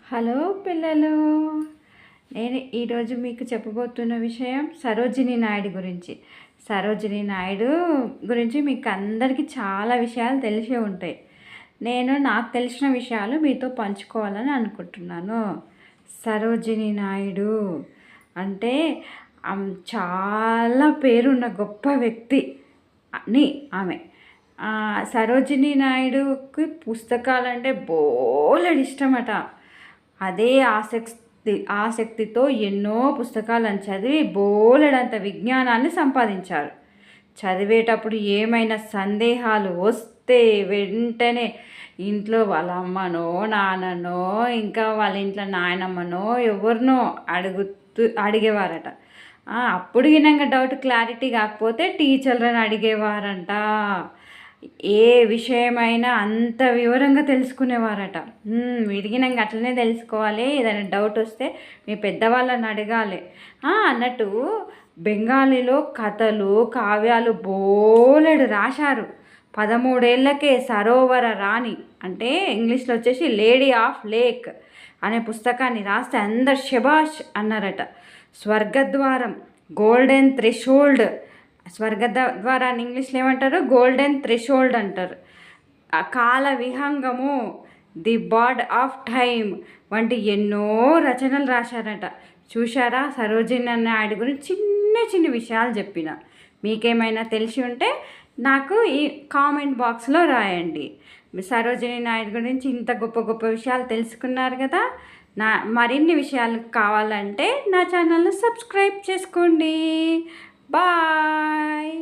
Hello పిల్లలు, నేను ఈరోజు మీకు చెప్పబోతున్న విషయం సరోజినీ నాయుడు గురించి. సరోజినీ నాయుడు గురించి మీకు అందరికీ చాలా విషయాలు తెలిసే ఉంటాయి. నాకు తెలిసిన విషయాలు మీతో పంచుకోవాలని అనుకుంటున్నాను. సరోజినీ నాయుడు అంటే చాలా పేరున్న గొప్ప వ్యక్తి అని ఆమె. సరోజినీ నాయుడుకి పుస్తకాలంటే బోలెడు ఇష్టమట. అదే ఆసక్తితో ఎన్నో పుస్తకాలను చదివి బోలెడంత విజ్ఞానాన్ని సంపాదించారు. చదివేటప్పుడు ఏమైనా సందేహాలు వస్తే వెంటనే ఇంట్లో వాళ్ళ అమ్మనో నాన్ననో ఇంకా వాళ్ళ ఇంట్లో నాయనమ్మనో ఎవరినో అడిగేవారట. అప్పుడు వినంగా డౌట్ క్లారిటీ కాకపోతే టీచర్లను అడిగేవారంట. ఏ విషయమైనా అంత వివరంగా తెలుసుకునేవారట. విడిగినాక అట్లనే తెలుసుకోవాలి. ఏదైనా డౌట్ వస్తే మీ పెద్దవాళ్ళని అడగాలి అన్నట్టు బెంగాలీలో కథలు కావ్యాలు బోలెడు రాశారు. 13 ఏళ్ళకే సరోవర రాణి అంటే ఇంగ్లీష్లో వచ్చేసి లేడీ ఆఫ్ లేక్ అనే పుస్తకాన్ని రాస్తే అందరు శబాష్ అన్నారట. స్వర్గద్వారం గోల్డెన్ థ్రెషోల్డ్, స్వర్గద్వారాన్ని ఇంగ్లీష్లో ఏమంటారు? గోల్డెన్ థ్రెషోల్డ్ అంటారు. కాల విహంగము, ది బార్డ్ ఆఫ్ టైమ్ వంటి ఎన్నో రచనలు రాశారట. చూశారా? సరోజినీ నాయుడు గురించి చిన్న చిన్న విషయాలు చెప్పిన. మీకేమైనా తెలిసి ఉంటే నాకు ఈ కామెంట్ బాక్స్లో రాయండి. సరోజినీ నాయుడు గురించి ఇంత గొప్ప గొప్ప విషయాలు తెలుసుకున్నారు కదా. మరిన్ని విషయాలు కావాలంటే నా ఛానల్ని సబ్స్క్రైబ్ చేసుకోండి. బాయ్.